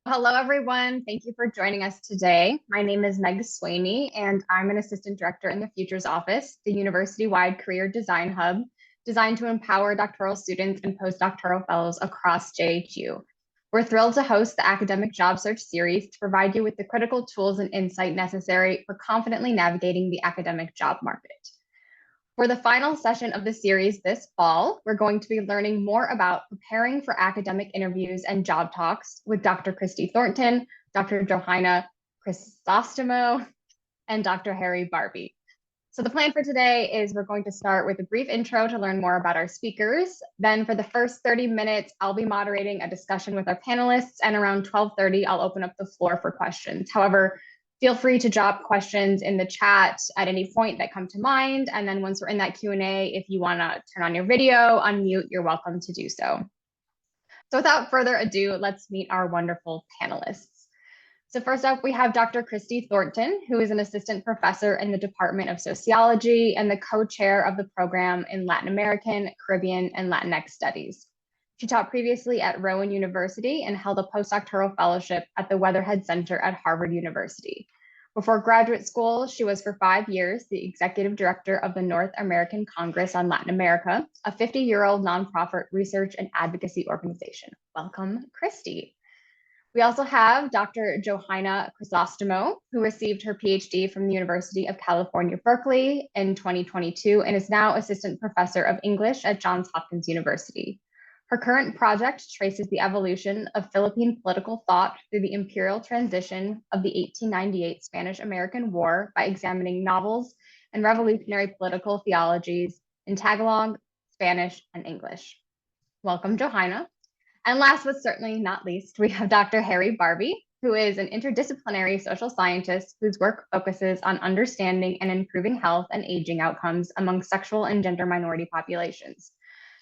Hello, everyone. Thank you for joining us today. My name is Meg Swaney, and I'm an assistant director in the Futures Office, the university-wide career design hub designed to empower doctoral students and postdoctoral fellows across JHU. We're thrilled to host the Academic Job Search Series to provide you with the critical tools and insight necessary for confidently navigating the academic job market. For the final session of the series this fall, we're going to be learning more about preparing for academic interviews and job talks with Dr. Christy Thornton, Dr. Johanna Chrysostomo, and Dr. Harry Barbie. So the plan for today is we're going to start with a brief intro to learn more about our speakers. Then for the first 30 minutes, I'll be moderating a discussion with our panelists, and around 12:30, I'll open up the floor for questions. However, feel free to drop questions in the chat at any point that come to mind. And then once we're in that Q&A, if you want to turn on your video, unmute, you're welcome to do so. So without further ado, let's meet our wonderful panelists. So first up, we have Dr. Christy Thornton, who is an assistant professor in the Department of Sociology and the co-chair of the program in Latin American, Caribbean, and Latinx Studies. She taught previously at Rowan University and held a postdoctoral fellowship at the Weatherhead Center at Harvard University. Before graduate school, she was for 5 years the executive director of the North American Congress on Latin America, a 50-year-old nonprofit research and advocacy organization. Welcome, Christy. We also have Dr. Johanna Chrysostomo, who received her PhD from the University of California, Berkeley in 2022 and is now assistant professor of English at Johns Hopkins University. Her current project traces the evolution of Philippine political thought through the imperial transition of the 1898 Spanish-American War by examining novels and revolutionary political theologies in Tagalog, Spanish, and English. Welcome, Johanna. And last but certainly not least, we have Dr. Harry Barbie, who is an interdisciplinary social scientist whose work focuses on understanding and improving health and aging outcomes among sexual and gender minority populations.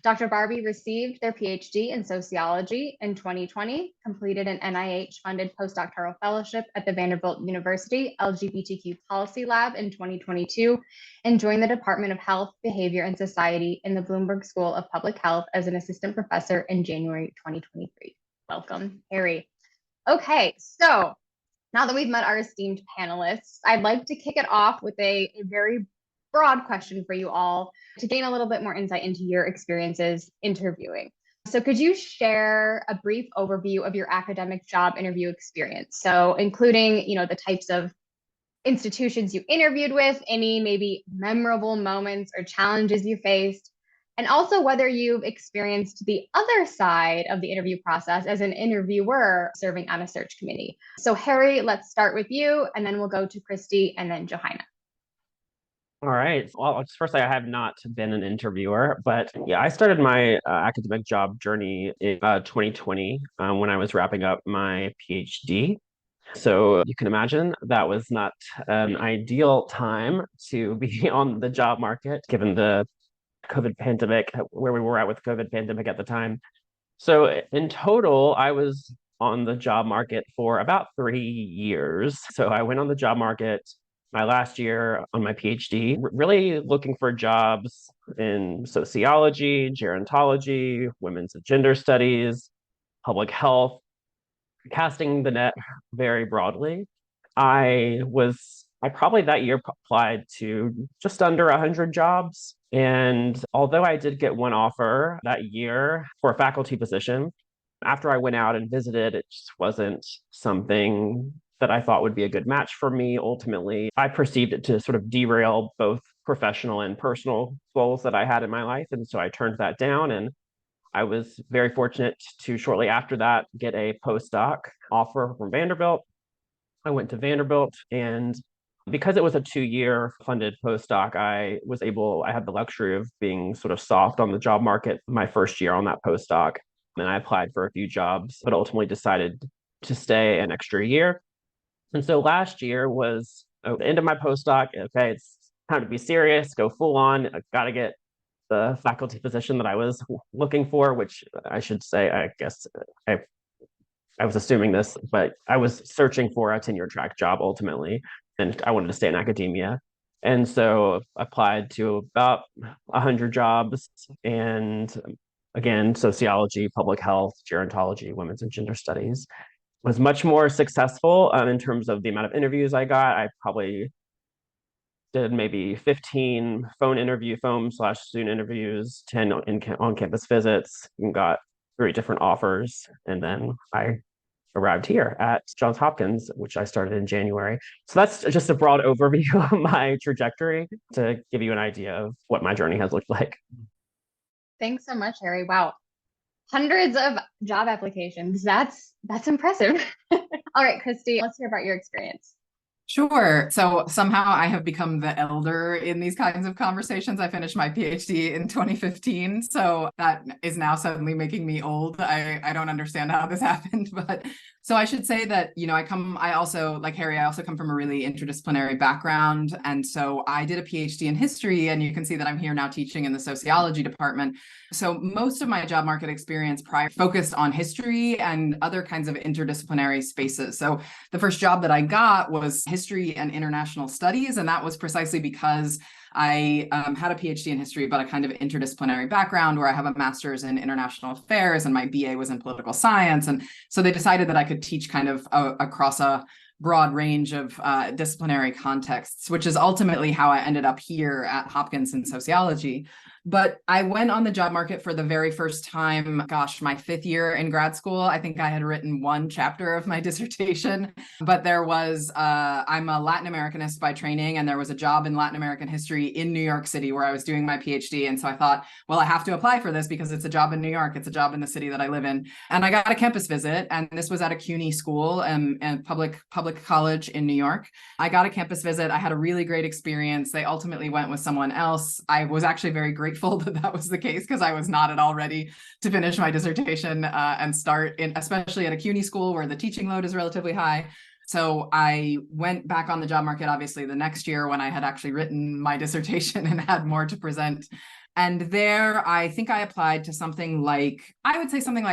Dr. Barbie received their PhD in sociology in 2020, completed an NIH-funded postdoctoral fellowship at the Vanderbilt University LGBTQ Policy Lab in 2022, and joined the Department of Health, Behavior, and Society in the Bloomberg School of Public Health as an assistant professor in January 2023. Welcome, Harry. Okay, so now that we've met our esteemed panelists, I'd like to kick it off with a very broad question for you all to gain a little bit more insight into your experiences interviewing. So could you share a brief overview of your academic job interview experience? So including, the types of institutions you interviewed with, any maybe memorable moments or challenges you faced, and also whether you've experienced the other side of the interview process as an interviewer serving on a search committee. So Harry, let's start with you, and then we'll go to Christy and then Johanna. All right. Well, firstly, I have not been an interviewer, but yeah, I started my academic job journey in 2020 when I was wrapping up my PhD. So you can imagine that was not an ideal time to be on the job market, given the COVID pandemic, where we were at with the COVID pandemic at the time. So in total, I was on the job market for about 3 years. So I went on the job market my last year on my PhD, really looking for jobs in sociology, gerontology, women's and gender studies, public health, casting the net very broadly. I probably that year applied to just under 100 jobs. And although I did get one offer that year for a faculty position, after I went out and visited, it just wasn't something that I thought would be a good match for me. Ultimately, I perceived it to sort of derail both professional and personal goals that I had in my life. And so I turned that down, and I was very fortunate to shortly after that get a postdoc offer from Vanderbilt. I went to Vanderbilt, and because it was a 2-year funded postdoc, I had the luxury of being sort of soft on the job market my first year on that postdoc. And I applied for a few jobs, but ultimately decided to stay an extra year. And so last year was the end of my postdoc. Okay, it's time to be serious, go full on. I got to get the faculty position that I was looking for, which I should say, I guess I was assuming this, but I was searching for a tenure track job ultimately, and I wanted to stay in academia. And so applied to about 100 jobs, and again, sociology, public health, gerontology, women's and gender studies. was much more successful in terms of the amount of interviews I got. I probably did maybe 15 phone/student interviews, 10 on-campus visits, and got 3 different offers. And then I arrived here at Johns Hopkins, which I started in January. So that's just a broad overview of my trajectory to give you an idea of what my journey has looked like. Thanks so much, Harry. Wow. Hundreds of job applications. That's impressive. All right, Christy, let's hear about your experience. Sure. So somehow I have become the elder in these kinds of conversations. I finished my PhD in 2015. So that is now suddenly making me old. I don't understand how this happened, but so I should say that, I also, like Harry, I also come from a really interdisciplinary background. And so I did a PhD in history, and you can see that I'm here now teaching in the sociology department. So most of my job market experience prior focused on history and other kinds of interdisciplinary spaces. So the first job that I got was history and international studies, and that was precisely because I had a PhD in history, but a kind of interdisciplinary background where I have a master's in international affairs and my BA was in political science. And so they decided that I could teach kind of across a broad range of disciplinary contexts, which is ultimately how I ended up here at Hopkins in sociology. But I went on the job market for the very first time, my 5th year in grad school. I think I had written 1 chapter of my dissertation, but there was, I'm a Latin Americanist by training, and there was a job in Latin American history in New York City where I was doing my PhD. And so I thought, well, I have to apply for this because it's a job in New York. It's a job in the city that I live in. And I got a campus visit, and this was at a CUNY school and public college in New York. I got a campus visit. I had a really great experience. They ultimately went with someone else. I was actually very grateful that was the case because I was not at all ready to finish my dissertation and start in, especially at a CUNY school where the teaching load is relatively high. So I went back on the job market, obviously, the next year when I had actually written my dissertation and had more to present. And there, I think I applied to something like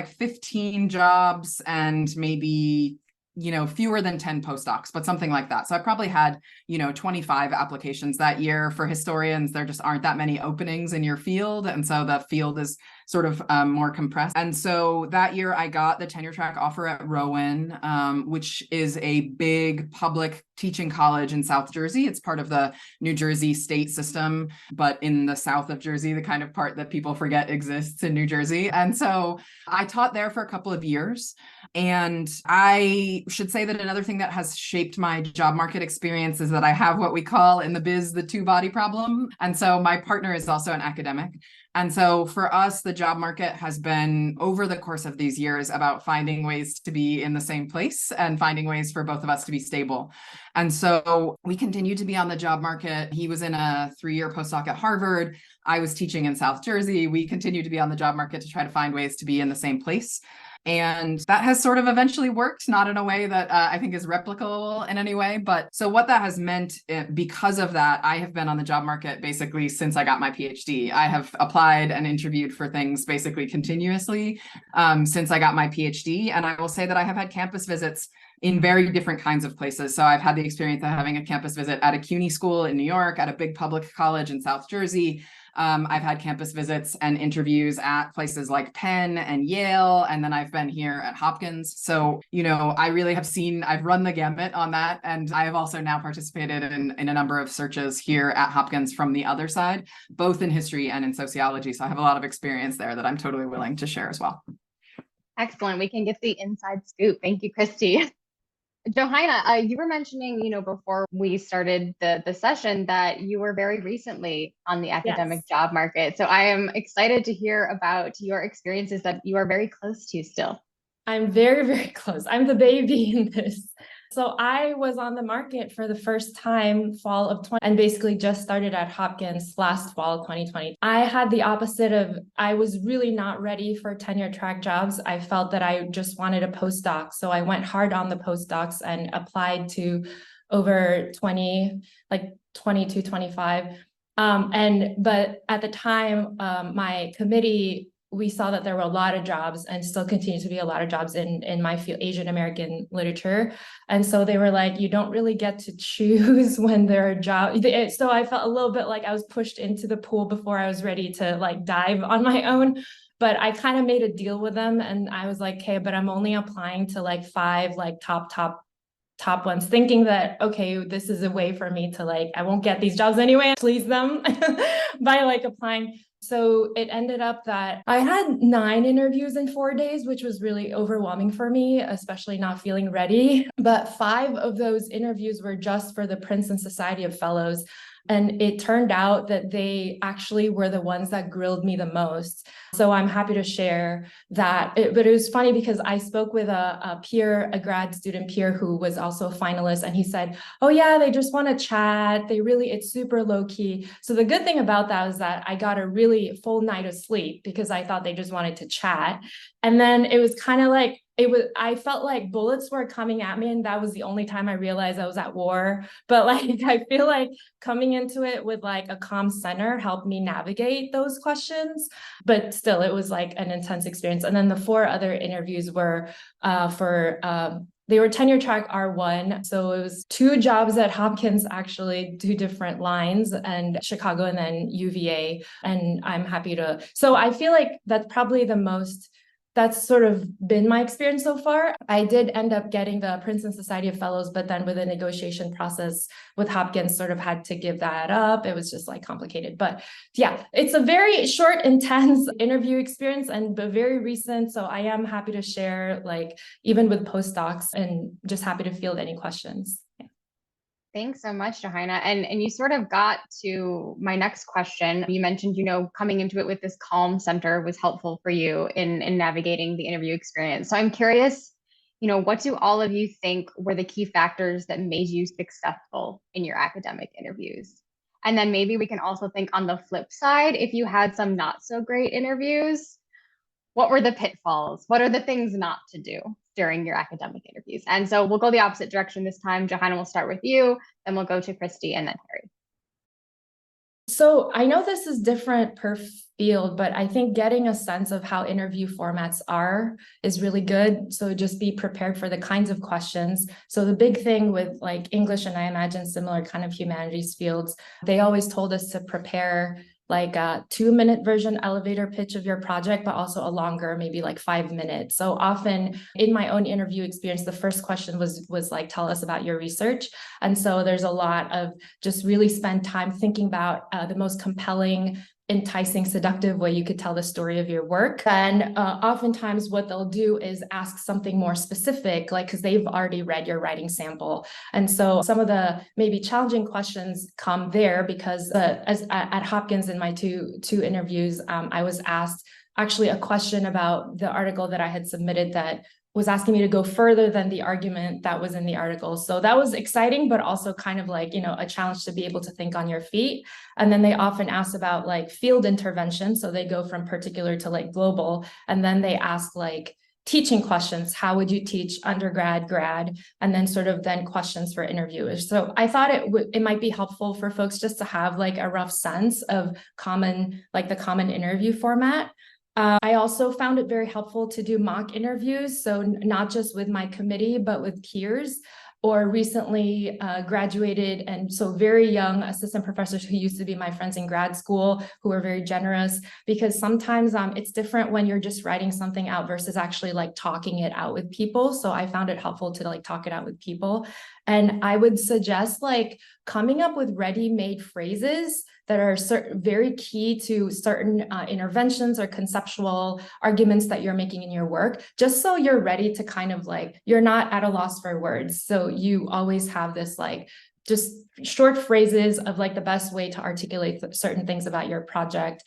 15 jobs and maybe fewer than 10 postdocs, but something like that. So I probably had, 25 applications that year. For historians, there just aren't that many openings in your field. And so the field is sort of more compressed. And so that year I got the tenure track offer at Rowan, which is a big public teaching college in South Jersey. It's part of the New Jersey state system, but in the south of Jersey, the kind of part that people forget exists in New Jersey. And so I taught there for a couple of years. And I should say that another thing that has shaped my job market experience is that I have what we call in the biz the 2-body problem. And so my partner is also an academic. And so for us, the job market has been, over the course of these years, about finding ways to be in the same place and finding ways for both of us to be stable. And so we continue to be on the job market. He was in a 3-year postdoc at Harvard. I was teaching in South Jersey. We continue to be on the job market to try to find ways to be in the same place. And that has sort of eventually worked, not in a way that I think is replicable in any way. But so what that has meant, because of that, I have been on the job market basically since I got my PhD. I have applied and interviewed for things basically continuously since I got my PhD. And I will say that I have had campus visits in very different kinds of places. So I've had the experience of having a campus visit at a CUNY school in New York, at a big public college in South Jersey. I've had campus visits and interviews at places like Penn and Yale, and then I've been here at Hopkins. So, I really have I've run the gamut on that. And I have also now participated in a number of searches here at Hopkins from the other side, both in history and in sociology. So I have a lot of experience there that I'm totally willing to share as well. Excellent. We can get the inside scoop. Thank you, Christy. Johanna, you were mentioning, before we started the session that you were very recently on the academic job market. So I am excited to hear about your experiences that you are very close to still. I'm very, very close. I'm the baby in this. So I was on the market for the first time fall of 20 and basically just started at Hopkins last fall of 2020. I had the opposite of, I was really not ready for tenure track jobs. I felt that I just wanted a postdoc. So I went hard on the postdocs and applied to over 20, like 22, 25. But at the time, my committee, we saw that there were a lot of jobs and still continue to be a lot of jobs in my field, Asian American literature. And so they were like, you don't really get to choose when there are jobs. So I felt a little bit like I was pushed into the pool before I was ready to like dive on my own. but I kind of made a deal with them, and I was like, okay, but I'm only applying to like 5 like top ones, thinking that, okay, this is a way for me to like, I won't get these jobs anyway, please them by like applying. So it ended up that I had 9 interviews in 4 days, which was really overwhelming for me, especially not feeling ready. But 5 of those interviews were just for the Princeton Society of Fellows. And it turned out that they actually were the ones that grilled me the most. So I'm happy to share that. But it was funny because I spoke with a peer, a grad student peer who was also a finalist, and he said, oh yeah, they just want to chat. It's super low key. So the good thing about that is that I got a really full night of sleep because I thought they just wanted to chat. And then it was kind of like, I felt like bullets were coming at me, and that was the only time I realized I was at war. But like, I feel like coming into it with like a calm center helped me navigate those questions. But still, it was like an intense experience. And then the 4 other interviews were they were tenure track R1. So it was 2 jobs at Hopkins, actually, 2 different lines, and Chicago and then UVA. And I'm happy to, so I feel like that's sort of been my experience so far. I did end up getting the Princeton Society of Fellows, but then with the negotiation process with Hopkins, sort of had to give that up. It was just like complicated. But yeah, it's a very short, intense interview experience, but very recent. So I am happy to share, like, even with postdocs, and just happy to field any questions. Yeah. Thanks so much, Johanna. And you sort of got to my next question. You mentioned, coming into it with this calm center was helpful for you in navigating the interview experience. So I'm curious, what do all of you think were the key factors that made you successful in your academic interviews? And then maybe we can also think on the flip side, if you had some not so great interviews, what were the pitfalls? What are the things not to do during your academic interviews? And so we'll go the opposite direction this time. Johanna, we'll start with you, then we'll go to Christy and then Harry. So I know this is different per field, but I think getting a sense of how interview formats are is really good. So just be prepared for the kinds of questions. So the big thing with like English, and I imagine similar kind of humanities fields, they always told us to prepare like a 2-minute version elevator pitch of your project, but also a longer, maybe like 5 minutes. So often in my own interview experience, the first question was like, tell us about your research. And so there's a lot of just really spend time thinking about the most compelling, enticing, seductive way you could tell the story of your work. And oftentimes what they'll do is ask something more specific, like, because they've already read your writing sample. And so some of the maybe challenging questions come there because as at Hopkins in my two interviews, I was asked actually a question about the article that I had submitted that was asking me to go further than the argument that was in the article. So that was exciting, but also kind of like, a challenge to be able to think on your feet. And then they often ask about like field intervention. So they go from particular to like global. And then they ask like teaching questions. How would you teach undergrad, grad, and then sort of then questions for interviewers. So I thought it might be helpful for folks just to have like a rough sense of the common interview format. I also found it very helpful to do mock interviews. So not just with my committee, but with peers or recently graduated and so very young assistant professors who used to be my friends in grad school who are very generous, because sometimes it's different when you're just writing something out versus actually like talking it out with people. So I found it helpful to like talk it out with people. And I would suggest like coming up with ready-made phrases that are very key to certain interventions or conceptual arguments that you're making in your work, just so you're ready to kind of like, you're not at a loss for words. So you always have this like just short phrases of like the best way to articulate certain things about your project.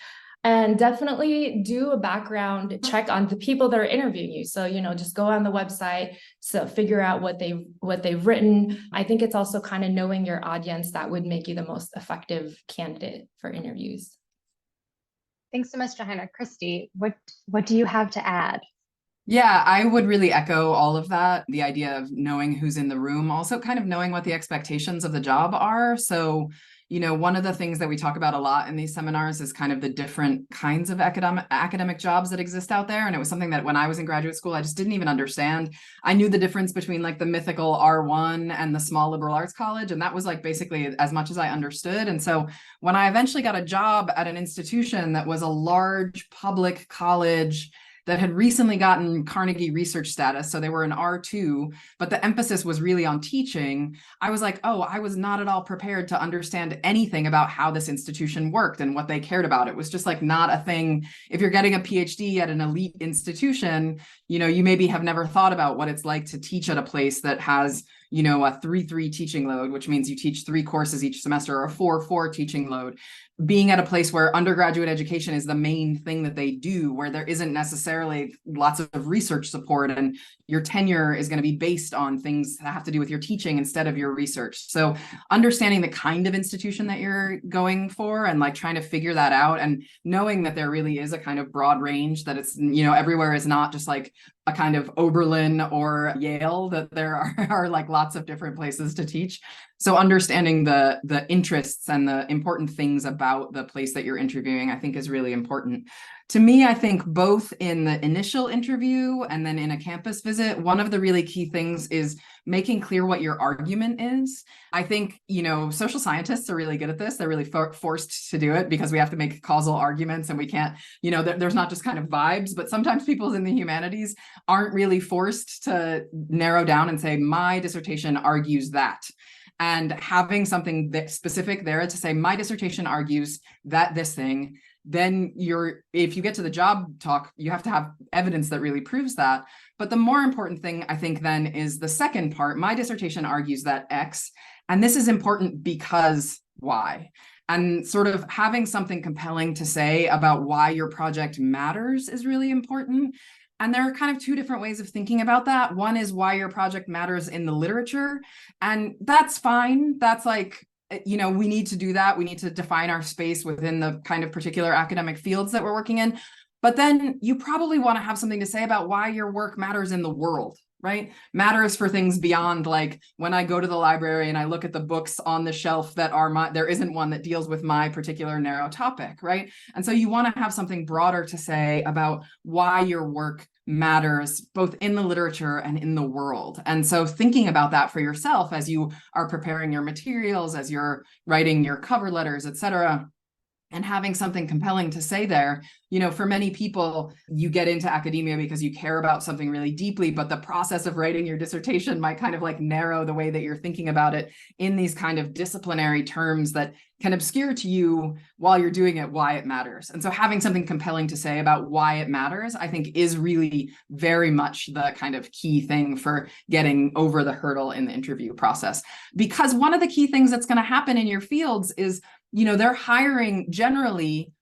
And definitely do a background check on the people that are interviewing you. So, just go on the website, so figure out what they've written. I think it's also kind of knowing your audience that would make you the most effective candidate for interviews. Thanks so much, Johanna. Christy, what do you have to add? Yeah, I would really echo all of that. The idea of knowing who's in the room, also kind of knowing what the expectations of the job are. So, one of the things that we talk about a lot in these seminars is kind of the different kinds of academic jobs that exist out there. And it was something that when I was in graduate school, I just didn't even understand. I knew the difference between like the mythical R1 and the small liberal arts college. And that was like basically as much as I understood. And so when I eventually got a job at an institution that was a large public college that had recently gotten Carnegie research status. So they were an R2, but the emphasis was really on teaching. I was like, oh, I was not at all prepared to understand anything about how this institution worked and what they cared about. It was just like not a thing. If you're getting a PhD at an elite institution, you maybe have never thought about what it's like to teach at a place that has a 3-3 teaching load, which means you teach 3 courses each semester, or a 4-4 teaching load. Being at a place where undergraduate education is the main thing that they do, where there isn't necessarily lots of research support, and your tenure is going to be based on things that have to do with your teaching instead of your research. So understanding the kind of institution that you're going for and like trying to figure that out, and knowing that there really is a kind of broad range, that it's, everywhere is not just like a kind of Oberlin or Yale, that there are like lots of different places to teach. So understanding the interests and the important things about the place that you're interviewing, I think is really important. To me, I think both in the initial interview and then in a campus visit, one of the really key things is making clear what your argument is. I think, social scientists are really good at this. They're really forced to do it because we have to make causal arguments, and we can't, there's not just kind of vibes, but sometimes people in the humanities aren't really forced to narrow down and say, my dissertation argues that. And having something that specific there to say, my dissertation argues that this thing, then if you get to the job talk, you have to have evidence that really proves that. But the more important thing, I think, then is the second part. My dissertation argues that X, and this is important because Y. And sort of having something compelling to say about why your project matters is really important. And there are kind of 2 different ways of thinking about that. One is why your project matters in the literature. And that's fine. That's like, we need to do that. We need to define our space within the kind of particular academic fields that we're working in. But then you probably want to have something to say about why your work matters in the world, right? Matters for things beyond, like when I go to the library and I look at the books on the shelf that are there isn't one that deals with my particular narrow topic, right? And so you want to have something broader to say about why your work matters both in the literature and in the world. And so thinking about that for yourself as you are preparing your materials, as you're writing your cover letters, et cetera, and having something compelling to say there. For many people, you get into academia because you care about something really deeply, but the process of writing your dissertation might kind of like narrow the way that you're thinking about it in these kind of disciplinary terms that can obscure to you while you're doing it why it matters. And so having something compelling to say about why it matters, I think, is really very much the kind of key thing for getting over the hurdle in the interview process. Because one of the key things that's going to happen in your fields is, they're hiring generally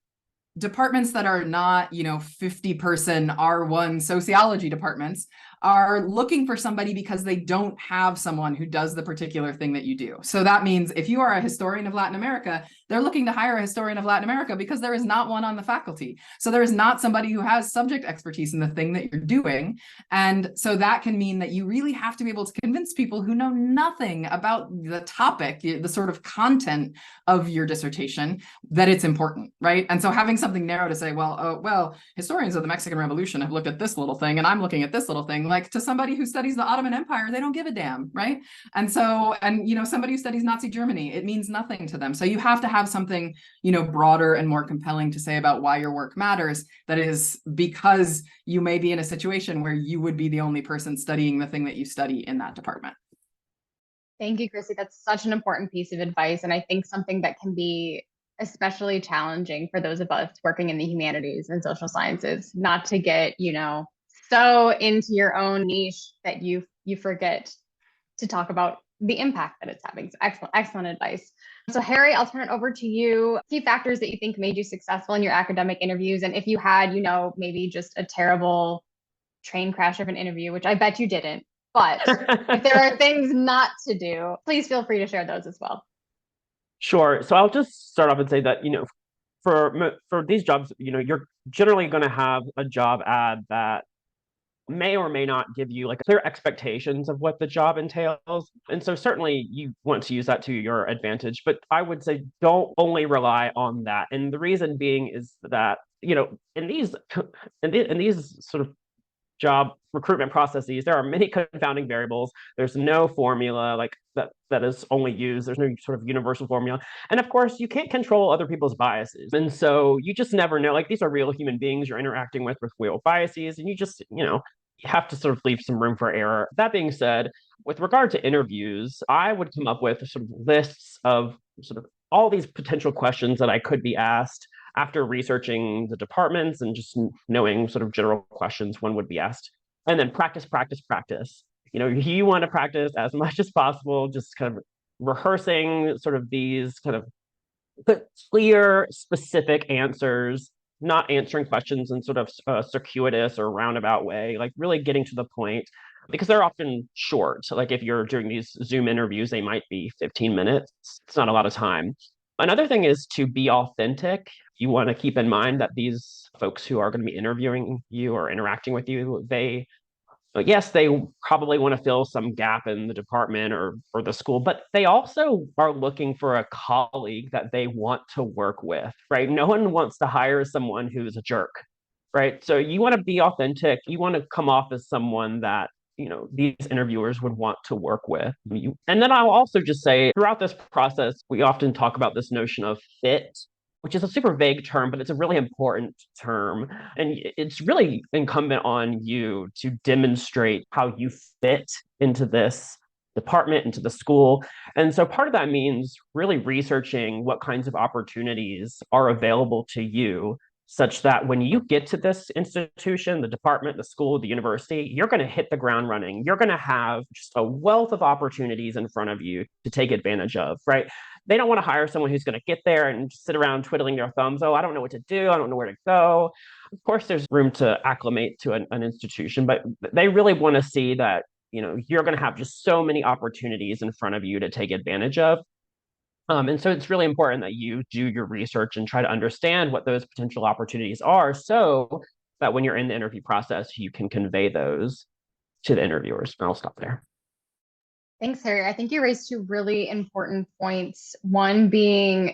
departments that are not, 50-person R1 sociology departments are looking for somebody because they don't have someone who does the particular thing that you do. So that means if you are a historian of Latin America, they're looking to hire a historian of Latin America because there is not one on the faculty. So there is not somebody who has subject expertise in the thing that you're doing. And so that can mean that you really have to be able to convince people who know nothing about the topic, the sort of content of your dissertation, that it's important, right? And so having something narrow to say, well, historians of the Mexican Revolution have looked at this little thing, and I'm looking at this little thing. Like, to somebody who studies the Ottoman Empire, they don't give a damn, right? And so, somebody who studies Nazi Germany, it means nothing to them. So you have to have something, broader and more compelling to say about why your work matters. That is because you may be in a situation where you would be the only person studying the thing that you study in that department. Thank you, Chrissy. That's such an important piece of advice. And I think something that can be especially challenging for those of us working in the humanities and social sciences, not to get, so into your own niche that you forget to talk about the impact that it's having. So excellent advice. So Harry, I'll turn it over to you. Key factors that you think made you successful in your academic interviews. And if you had, maybe just a terrible train crash of an interview, which I bet you didn't, but if there are things not to do, please feel free to share those as well. Sure. So I'll just start off and say that, for these jobs, you're generally going to have a job ad that may or may not give you like clear expectations of what the job entails. And so certainly you want to use that to your advantage, but I would say don't only rely on that. And the reason being is that, in these sort of job recruitment processes, there are many confounding variables. There's no formula like that is only used. There's no sort of universal formula. And of course, you can't control other people's biases. And so you just never know. Like, these are real human beings you're interacting with real biases. And you just, you have to sort of leave some room for error. That being said, with regard to interviews, I would come up with sort of lists of sort of all these potential questions that I could be asked after researching the departments and just knowing sort of general questions one would be asked. And then practice, practice, practice. You want to practice as much as possible, just kind of rehearsing sort of these kind of clear, specific answers, not answering questions in sort of a circuitous or roundabout way, like really getting to the point, because they're often short. So like if you're doing these Zoom interviews, they might be 15 minutes. It's not a lot of time. Another thing is to be authentic. You want to keep in mind that these folks who are going to be interviewing you or interacting with you, yes, they probably want to fill some gap in the department or the school, but they also are looking for a colleague that they want to work with, right? No one wants to hire someone who's a jerk, right? So you want to be authentic. You want to come off as someone that, these interviewers would want to work with. And then I'll also just say, throughout this process, we often talk about this notion of fit, which is a super vague term, but it's a really important term. And it's really incumbent on you to demonstrate how you fit into this department, into the school. And so part of that means really researching what kinds of opportunities are available to you, such that when you get to this institution, the department, the school, the university, you're going to hit the ground running. You're going to have just a wealth of opportunities in front of you to take advantage of, right? They don't want to hire someone who's going to get there and sit around twiddling their thumbs. Oh, I don't know what to do. I don't know where to go. Of course, there's room to acclimate to an institution, but they really want to see that, you're going to have just so many opportunities in front of you to take advantage of. And so it's really important that you do your research and try to understand what those potential opportunities are, so that when you're in the interview process, you can convey those to the interviewers. And I'll stop there. Thanks, Harry. I think you raised two really important points. One being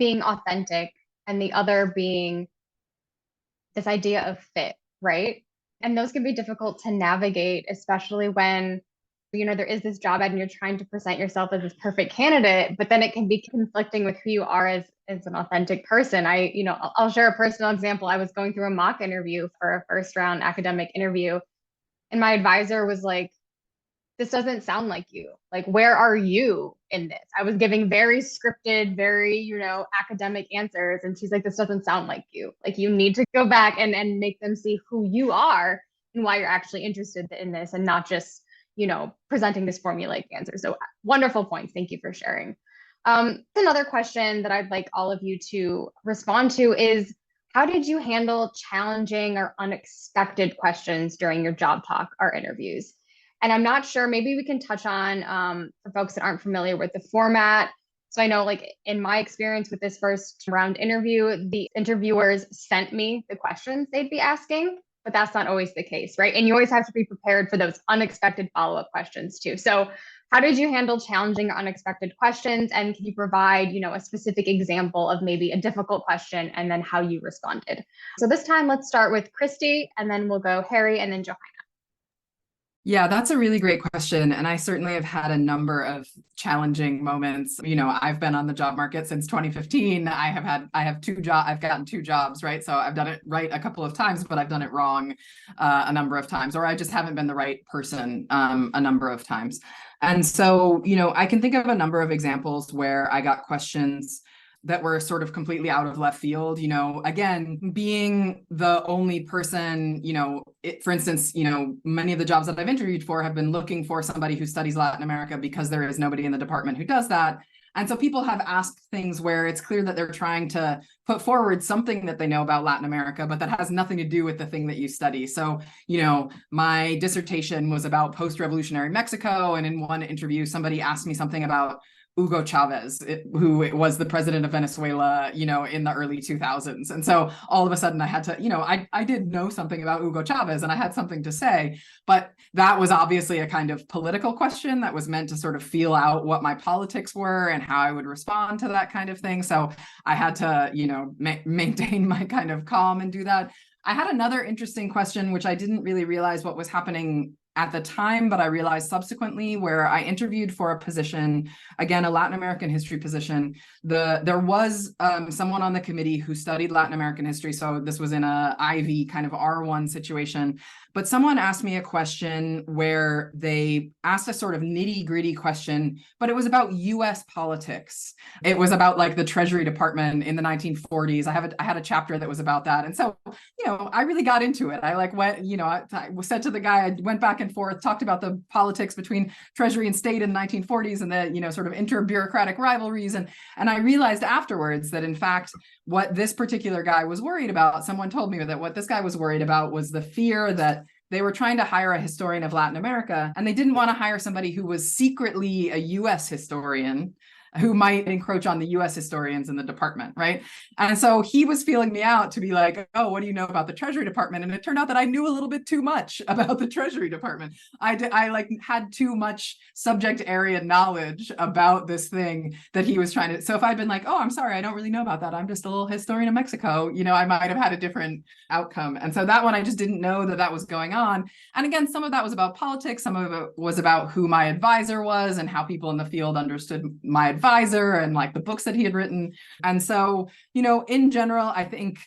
authentic, and the other being this idea of fit, right? And those can be difficult to navigate, especially when, there is this job ad and you're trying to present yourself as this perfect candidate, but then it can be conflicting with who you are as an authentic person. I'll share a personal example. I was going through a mock interview for a first round academic interview, and my advisor was like, this doesn't sound like you. Like, where are you in this? I was giving very scripted, very, academic answers. And she's like, this doesn't sound like you. Like, you need to go back and make them see who you are and why you're actually interested in this, and not just, presenting this formulaic answer. So wonderful points. Thank you for sharing. Another question that I'd like all of you to respond to is, how did you handle challenging or unexpected questions during your job talk or interviews? And I'm not sure, maybe we can touch on, for folks that aren't familiar with the format. So I know, like, in my experience with this first round interview, the interviewers sent me the questions they'd be asking, but that's not always the case, right? And you always have to be prepared for those unexpected follow-up questions too. So how did you handle challenging or unexpected questions? And can you provide, a specific example of maybe a difficult question and then how you responded? So this time, let's start with Christy, and then we'll go Harry and then Johanna. Yeah, that's a really great question. And I certainly have had a number of challenging moments. I've been on the job market since 2015. I've gotten two jobs, right? So I've done it right a couple of times, but I've done it wrong a number of times, or I just haven't been the right person a number of times. And so, I can think of a number of examples where I got questions that were sort of completely out of left field. Again, being the only person, for instance, many of the jobs that I've interviewed for have been looking for somebody who studies Latin America because there is nobody in the department who does that. And so people have asked things where it's clear that they're trying to put forward something that they know about Latin America, but that has nothing to do with the thing that you study. So, my dissertation was about post-revolutionary Mexico. And in one interview, somebody asked me something about Hugo Chavez, who was the president of Venezuela, in the early 2000s. And so all of a sudden I had to, I did know something about Hugo Chavez and I had something to say, but that was obviously a kind of political question that was meant to sort of feel out what my politics were and how I would respond to that kind of thing. So I had to, maintain my kind of calm and do that. I had another interesting question, which I didn't really realize what was happening at the time, but I realized subsequently, where I interviewed for a position, again, a Latin American history position. There was someone on the committee who studied Latin American history. So this was in a Ivy kind of R1 situation. But someone asked me a question where they asked a sort of nitty-gritty question, but it was about US politics. It was about like the Treasury Department in the 1940s. I had a chapter that was about that. And so, I really got into it. I I said to the guy, I went back and forth, talked about the politics between Treasury and state in the 1940s and the, sort of inter-bureaucratic rivalries. And I realized afterwards that in fact, what this particular guy was worried about, someone told me that what this guy was worried about was the fear that they were trying to hire a historian of Latin America, and they didn't want to hire somebody who was secretly a US historian who might encroach on the US historians in the department, right? And so he was feeling me out to be like, oh, what do you know about the Treasury Department? And it turned out that I knew a little bit too much about the Treasury Department. I had too much subject area knowledge about this thing that he was trying to. So if I'd been like, oh, I'm sorry, I don't really know about that, I'm just a little historian of Mexico, I might have had a different outcome. And so that one, I just didn't know that was going on. And again, some of that was about politics, some of it was about who my advisor was and how people in the field understood my advisor and like the books that he had written. And so, in general, I think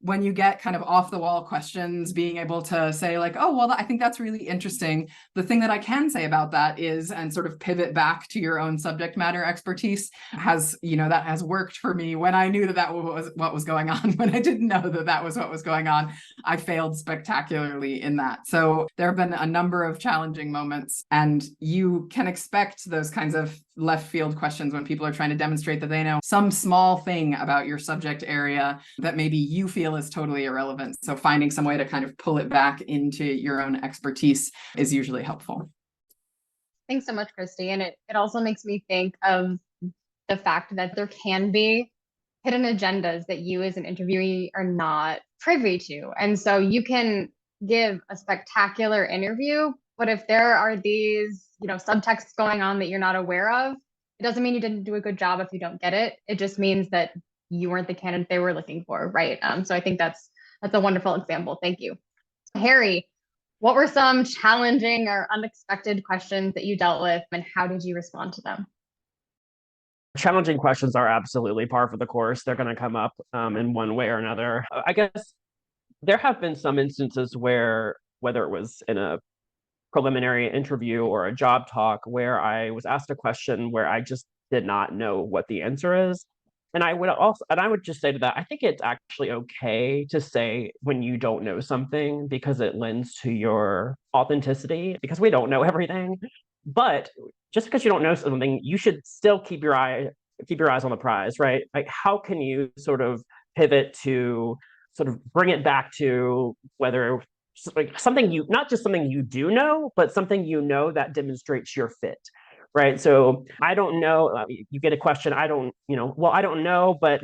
when you get kind of off the wall questions, being able to say like, oh, well, I think that's really interesting. The thing that I can say about that is, and sort of pivot back to your own subject matter expertise has, that has worked for me when I knew that was what was going on. When I didn't know that was what was going on, I failed spectacularly in that. So there have been a number of challenging moments, and you can expect those kinds of left field questions when people are trying to demonstrate that they know some small thing about your subject area that maybe you feel is totally irrelevant. So finding some way to kind of pull it back into your own expertise is usually helpful. Thanks so much, Christy. And it also makes me think of the fact that there can be hidden agendas that you as an interviewee are not privy to. And so you can give a spectacular interview, but if there are these, subtexts going on that you're not aware of, it doesn't mean you didn't do a good job if you don't get it. It just means that you weren't the candidate they were looking for, right? So I think that's a wonderful example. Thank you. Harry, what were some challenging or unexpected questions that you dealt with, and how did you respond to them? Challenging questions are absolutely par for the course. They're going to come up in one way or another. I guess there have been some instances where, whether it was in a preliminary interview or a job talk, where I was asked a question where I just did not know what the answer is. And I would just say to that, I think it's actually okay to say when you don't know something, because it lends to your authenticity, because we don't know everything. But just because you don't know something, you should still keep your eyes on the prize, right? Like, how can you sort of pivot to sort of bring it back to whether like something not just something you do know, but something that demonstrates your fit, right? So I don't know, you get a question, I don't know, but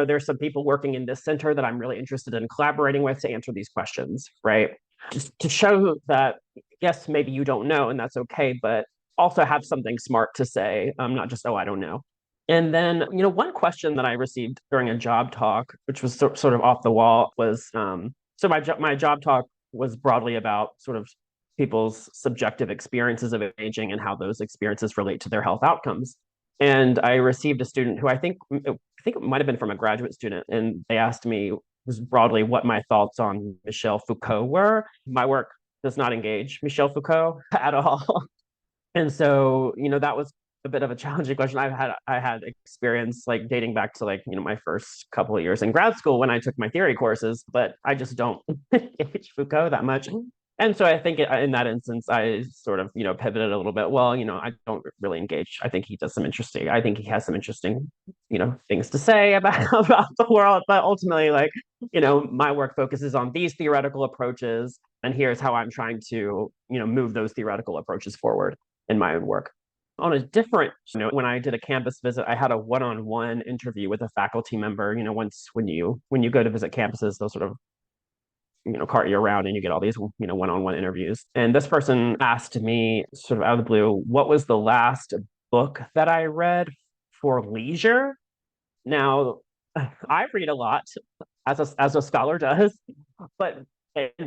there's some people working in this center that I'm really interested in collaborating with to answer these questions, right? Just to show that, yes, maybe you don't know, and that's okay, but also have something smart to say, not just, oh, I don't know. And then, one question that I received during a job talk, which was sort of off the wall, was, so my job talk was broadly about sort of people's subjective experiences of aging and how those experiences relate to their health outcomes. And I received a student who I think it might have been from a graduate student, and they asked me was broadly what my thoughts on Michel Foucault were. My work does not engage Michel Foucault at all. And so, that was a bit of a challenging question. I had experience like dating back to my first couple of years in grad school when I took my theory courses, but I just don't engage Foucault that much. And so I think in that instance, I sort of, pivoted a little bit. Well, I don't really engage. I think he has some interesting things to say about the world. But ultimately, my work focuses on these theoretical approaches. And here's how I'm trying to, move those theoretical approaches forward in my own work. On a different note, when I did a campus visit, I had a one-on-one interview with a faculty member. Once when you go to visit campuses, they'll sort of cart you around and you get all these one-on-one interviews. And this person asked me sort of out of the blue, what was the last book that I read for leisure? Now, I read a lot, as a scholar does, but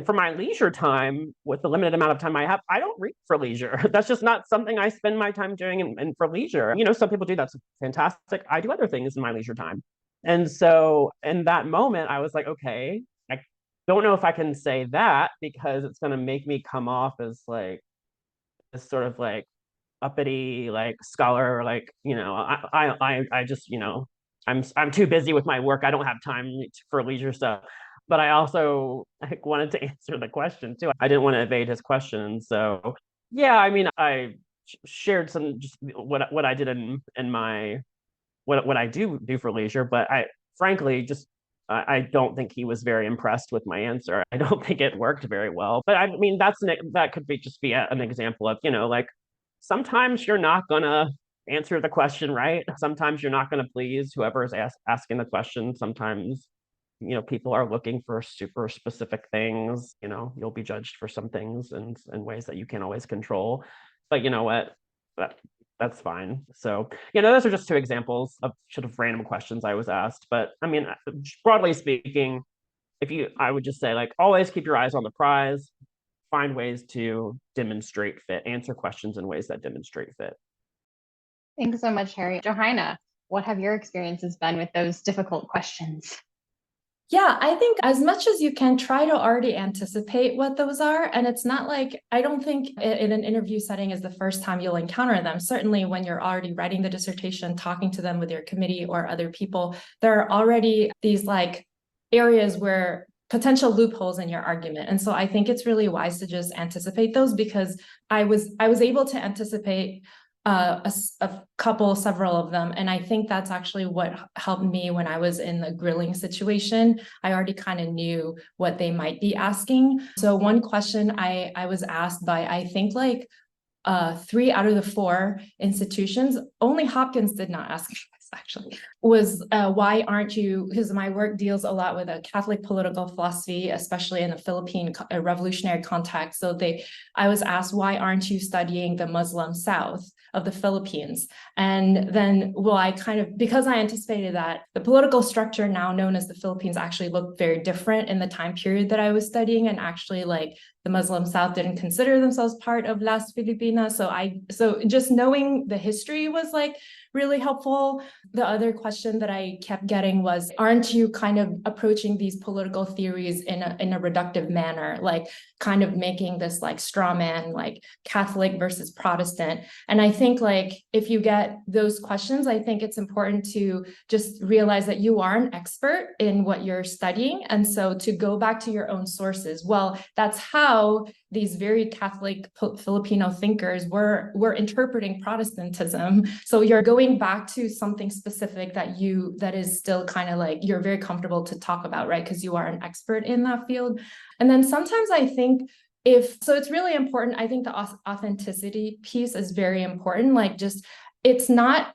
for my leisure time, with the limited amount of time I have, I don't read for leisure. That's just not something I spend my time doing. And for leisure, some people do. That's fantastic. I do other things in my leisure time. And so in that moment, I was like, okay, I don't know if I can say that, because it's going to make me come off as like this sort of like uppity like scholar, like I just I'm too busy with my work. I don't have time for leisure stuff. But I also wanted to answer the question too. I didn't want to evade his question. So yeah, I mean, I shared some just what I did in my what I do for leisure. But I frankly just I don't think he was very impressed with my answer. I don't think it worked very well. But I mean, that could be just be an example of like sometimes you're not gonna answer the question right. Sometimes you're not gonna please whoever is asking the question. Sometimes people are looking for super specific things. You'll be judged for some things in ways that you can't always control. But you know what? That's fine. So, those are just two examples of sort of random questions I was asked. But I mean, broadly speaking, I would just say, like, always keep your eyes on the prize, find ways to demonstrate fit, answer questions in ways that demonstrate fit. Thanks so much, Harry. Johanna, what have your experiences been with those difficult questions? Yeah, I think as much as you can, try to already anticipate what those are. And it's not like, I don't think in an interview setting is the first time you'll encounter them. Certainly when you're already writing the dissertation, talking to them with your committee or other people, there are already these like areas where potential loopholes in your argument. And so I think it's really wise to just anticipate those, because I was able to anticipate several of them. And I think that's actually what helped me when I was in the grilling situation. I already kind of knew what they might be asking. So one question I was asked by, I think like 3 out of the 4 institutions, only Hopkins did not ask this actually, was why aren't you, because my work deals a lot with a Catholic political philosophy, especially in the Philippine revolutionary context. So I was asked, why aren't you studying the Muslim South of the Philippines? And then, well, I kind of, because I anticipated that the political structure now known as the Philippines actually looked very different in the time period that I was studying, and actually like the Muslim South didn't consider themselves part of Las Filipinas. So just knowing the history was like really helpful. The other question that I kept getting was, aren't you kind of approaching these political theories in a reductive manner, like kind of making this like straw man, like Catholic versus Protestant? And I think like if you get those questions, I think it's important to just realize that you are an expert in what you're studying. And so to go back to your own sources, well, that's how these very Catholic Filipino thinkers were interpreting Protestantism. So you're going back to something specific that is still kind of like you're very comfortable to talk about, right? Because you are an expert in that field. And then sometimes I think it's really important. I think the authenticity piece is very important. Like just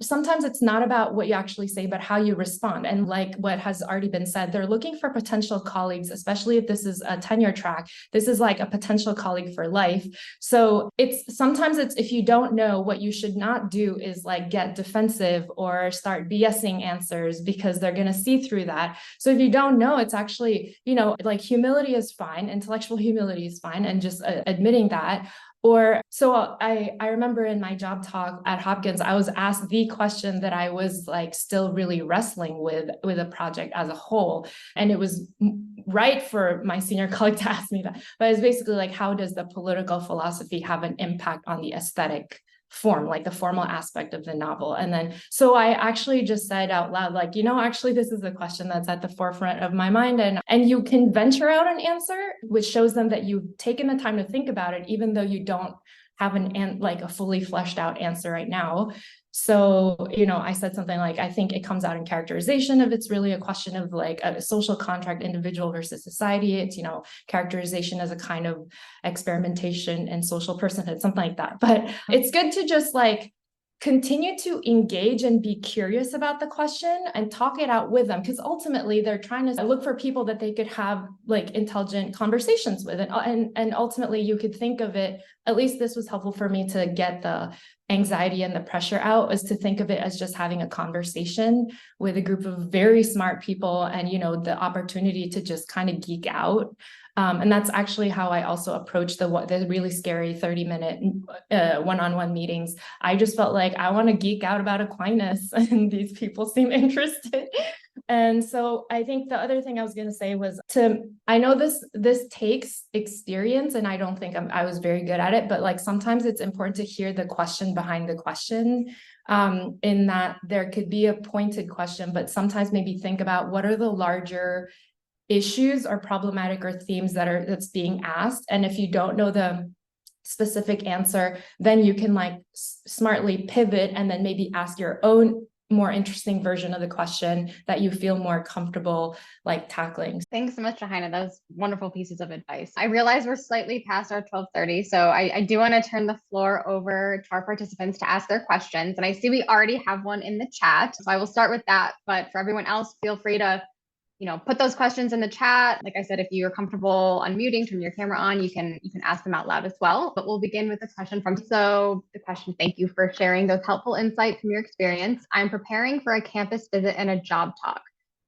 sometimes it's not about what you actually say, but how you respond. And like what has already been said, they're looking for potential colleagues, especially if this is a tenure track. This is like a potential colleague for life. So sometimes if you don't know, what you should not do is like get defensive or start BSing answers, because they're going to see through that. So if you don't know, it's actually, like humility is fine. Intellectual humility is fine. And just admitting that. Or so I remember in my job talk at Hopkins, I was asked the question that I was like still really wrestling with a project as a whole. And it was right for my senior colleague to ask me that. But it's basically like, how does the political philosophy have an impact on the aesthetic form, like the formal aspect of the novel? And then, so I actually just said out loud, like, actually, this is a question that's at the forefront of my mind. And you can venture out an answer, which shows them that you've taken the time to think about it, even though you don't have a fully fleshed out answer right now. So, I said something like, I think it comes out in characterization if it's really a question of like a social contract, individual versus society. It's, characterization as a kind of experimentation and social personhood, something like that. But it's good to just like continue to engage and be curious about the question and talk it out with them, because ultimately they're trying to look for people that they could have like intelligent conversations with, and ultimately you could think of it, at least this was helpful for me to get the anxiety and the pressure out, is to think of it as just having a conversation with a group of very smart people, and the opportunity to just kind of geek out. And that's actually how I also approached the really scary 30-minute one-on-one meetings. I just felt like I want to geek out about Aquinas, and these people seem interested. And so I think the other thing I was going to say was I know this takes experience, and I don't think I was very good at it, but like sometimes it's important to hear the question behind the question, in that there could be a pointed question, but sometimes maybe think about what are the larger issues or problematic or themes that's being asked. And if you don't know the specific answer, then you can like smartly pivot and then maybe ask your own more interesting version of the question that you feel more comfortable like tackling. Thanks so much, Johanna. Those wonderful pieces of advice. I realize we're slightly past our 12:30, so I do want to turn the floor over to our participants to ask their questions. And I see we already have one in the chat, so I will start with that. But for everyone else, feel free to put those questions in the chat. Like I said, if you're comfortable unmuting, turn your camera on, you can ask them out loud as well. But we'll begin with a question thank you for sharing those helpful insights from your experience. I'm preparing for a campus visit and a job talk.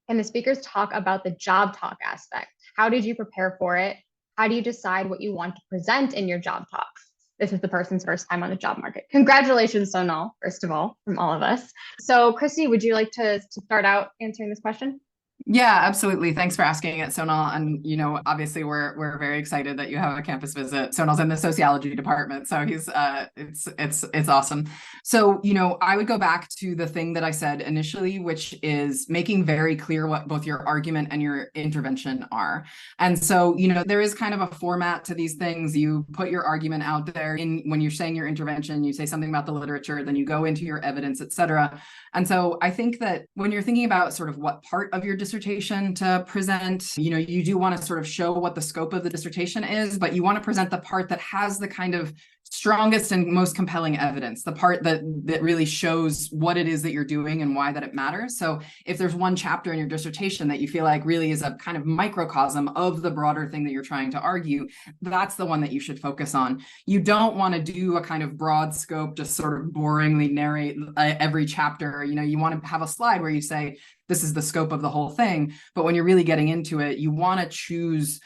Can the speakers talk about the job talk aspect? How did you prepare for it? How do you decide what you want to present in your job talks? This is the person's first time on the job market. Congratulations, Sonal, first of all, from all of us. So Christy, would you like to start out answering this question? Yeah, absolutely. Thanks for asking it, Sonal. And, obviously we're very excited that you have a campus visit. Sonal's in the sociology department, so he's it's awesome. So, I would go back to the thing that I said initially, which is making very clear what both your argument and your intervention are. And so, there is kind of a format to these things. You put your argument out there when you're saying your intervention, you say something about the literature, then you go into your evidence, et cetera. And so I think that when you're thinking about sort of what part of your dissertation to present, you do want to sort of show what the scope of the dissertation is, but you want to present the part that has the kind of strongest and most compelling evidence, the part that really shows what it is that you're doing and why that it matters. So if there's one chapter in your dissertation that you feel like really is a kind of microcosm of the broader thing that you're trying to argue, that's the one that you should focus on. You don't want to do a kind of broad scope, just sort of boringly narrate every chapter. You want to have a slide where you say, this is the scope of the whole thing. But when you're really getting into it, you want to choose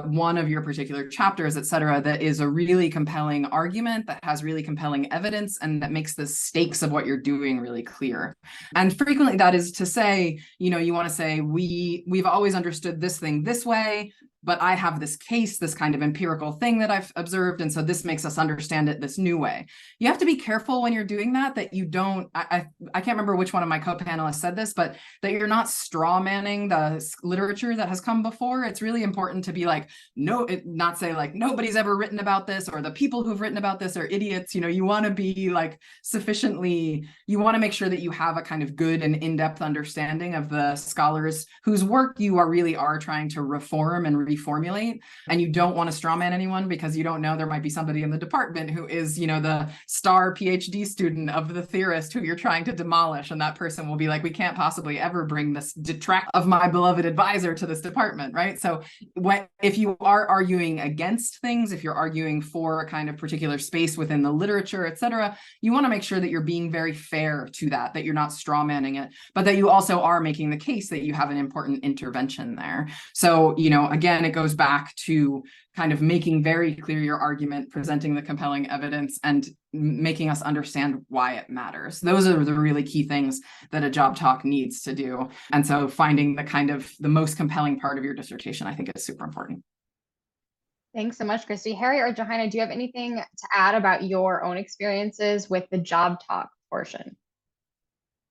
one of your particular chapters, et cetera, that is a really compelling argument, that has really compelling evidence, and that makes the stakes of what you're doing really clear. And frequently that is to say, you want to say, we've always understood this thing this way, but I have this case, this kind of empirical thing that I've observed, and so this makes us understand it this new way. You have to be careful when you're doing that you don't, I can't remember which one of my co-panelists said this, but that you're not straw manning the literature that has come before. It's really important to be like, not say like, nobody's ever written about this, or the people who've written about this are idiots. You want to be like you want to make sure that you have a kind of good and in-depth understanding of the scholars whose work you really are trying to reform and reformulate. And you don't want to strawman anyone, because you don't know, there might be somebody in the department who is, the star PhD student of the theorist who you're trying to demolish. And that person will be like, we can't possibly ever bring this detract of my beloved advisor to this department, right? So if you are arguing against things, if you're arguing for a kind of particular space within the literature, et cetera, you want to make sure that you're being very fair to that you're not strawmanning it, but that you also are making the case that you have an important intervention there. So, again, it goes back to kind of making very clear your argument, presenting the compelling evidence, and making us understand why it matters. Those are the really key things that a job talk needs to do. And so finding the most compelling part of your dissertation, I think, is super important. Thanks so much, Christy. Harry or Johanna, do you have anything to add about your own experiences with the job talk portion?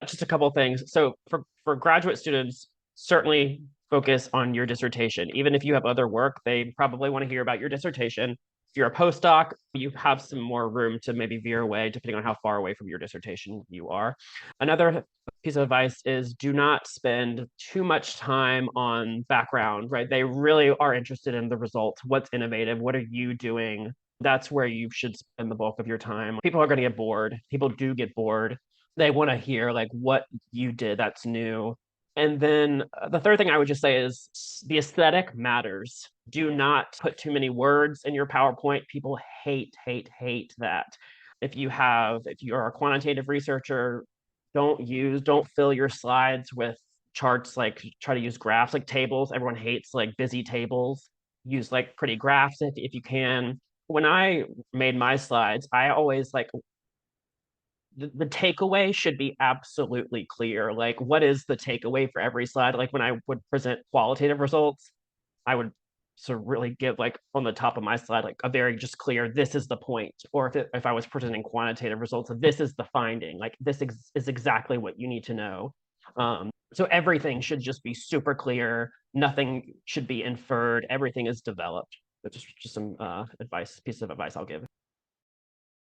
Just a couple of things. So for graduate students, certainly focus on your dissertation. Even if you have other work, they probably want to hear about your dissertation. If you're a postdoc, you have some more room to maybe veer away, depending on how far away from your dissertation you are. Another piece of advice is do not spend too much time on background, right? They really are interested in the results. What's innovative? What are you doing That's where you should spend the bulk of your time. People are going to get bored. People do get bored. They want to hear like what you did that's new. And then the third thing I would just say is the aesthetic matters. Do not put too many words in your PowerPoint. People hate, hate, hate that. If you're a quantitative researcher, don't fill your slides with charts, like try to use graphs like tables. Everyone hates like busy tables. Use like pretty graphs if you can. When I made my slides, I always like the takeaway should be absolutely clear. Like, what is the takeaway for every slide? Like when I would present qualitative results, I would sort of really give like on the top of my slide, like a very just clear, this is the point. Or if I was presenting quantitative results, this is the finding, like this is exactly what you need to know. So everything should just be super clear. Nothing should be inferred. Everything is developed. That's just some piece of advice I'll give.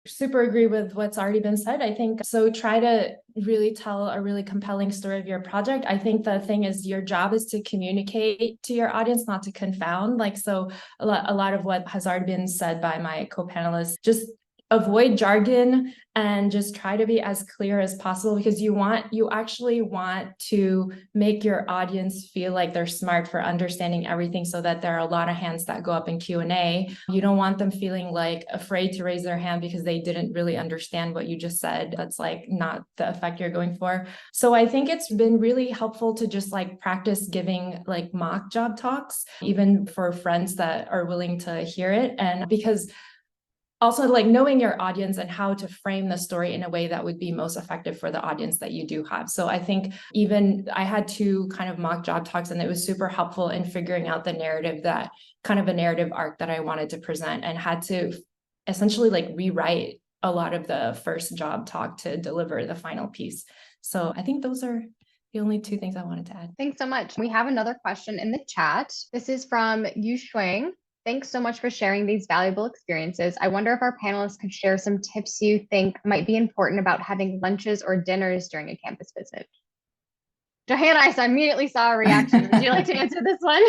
Super agree with what's already been said. I think so. Try to really tell a really compelling story of your project. I think the thing is your job is to communicate to your audience, not to confound. Like, so a lot of what has already been said by my co-panelists, just avoid jargon and just try to be as clear as possible, because you actually want to make your audience feel like they're smart for understanding everything, so that there are a lot of hands that go up in Q&A. You don't want them feeling like afraid to raise their hand because they didn't really understand what you just said. That's like not the effect you're going for. So I think it's been really helpful to just like practice giving like mock job talks, even for friends that are willing to hear it. And because also like knowing your audience and how to frame the story in a way that would be most effective for the audience that you do have. So I think even I had 2 kind of mock job talks, and it was super helpful in figuring out the narrative, that kind of a narrative arc that I wanted to present, and had to essentially like rewrite a lot of the first job talk to deliver the final piece. So I think those are the only 2 things I wanted to add. Thanks so much. We have another question in the chat. This is from Yu Shuang. Thanks so much for sharing these valuable experiences. I wonder if our panelists could share some tips you think might be important about having lunches or dinners during a campus visit. Johanna, I immediately saw a reaction. Would you like to answer this one?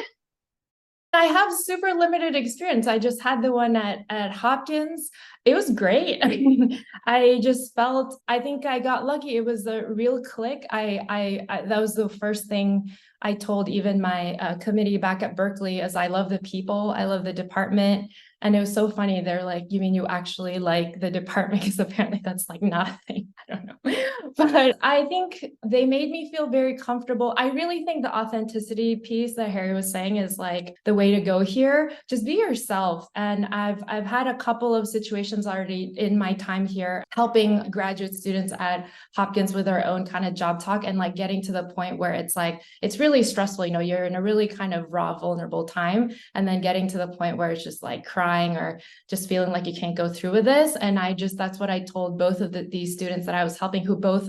I have super limited experience. I just had the one at Hopkins. It was great. I mean, I just felt, I think I got lucky. It was a real click. I that was the first thing I told even my committee back at Berkeley, is I love the people, I love the department. And it was so funny. They're like, you mean you actually like the department? Because apparently that's like not a thing. I don't know. But I think they made me feel very comfortable. I really think the authenticity piece that Harry was saying is like the way to go here. Just be yourself. And I've had a couple of situations already in my time here helping graduate students at Hopkins with their own kind of job talk, and like getting to the point where it's like, it's really stressful. You know, you're in a really kind of raw, vulnerable time, and then getting to the point where it's just like crying or just feeling like you can't go through with this. And that's what I told both of these students that I was helping, who both,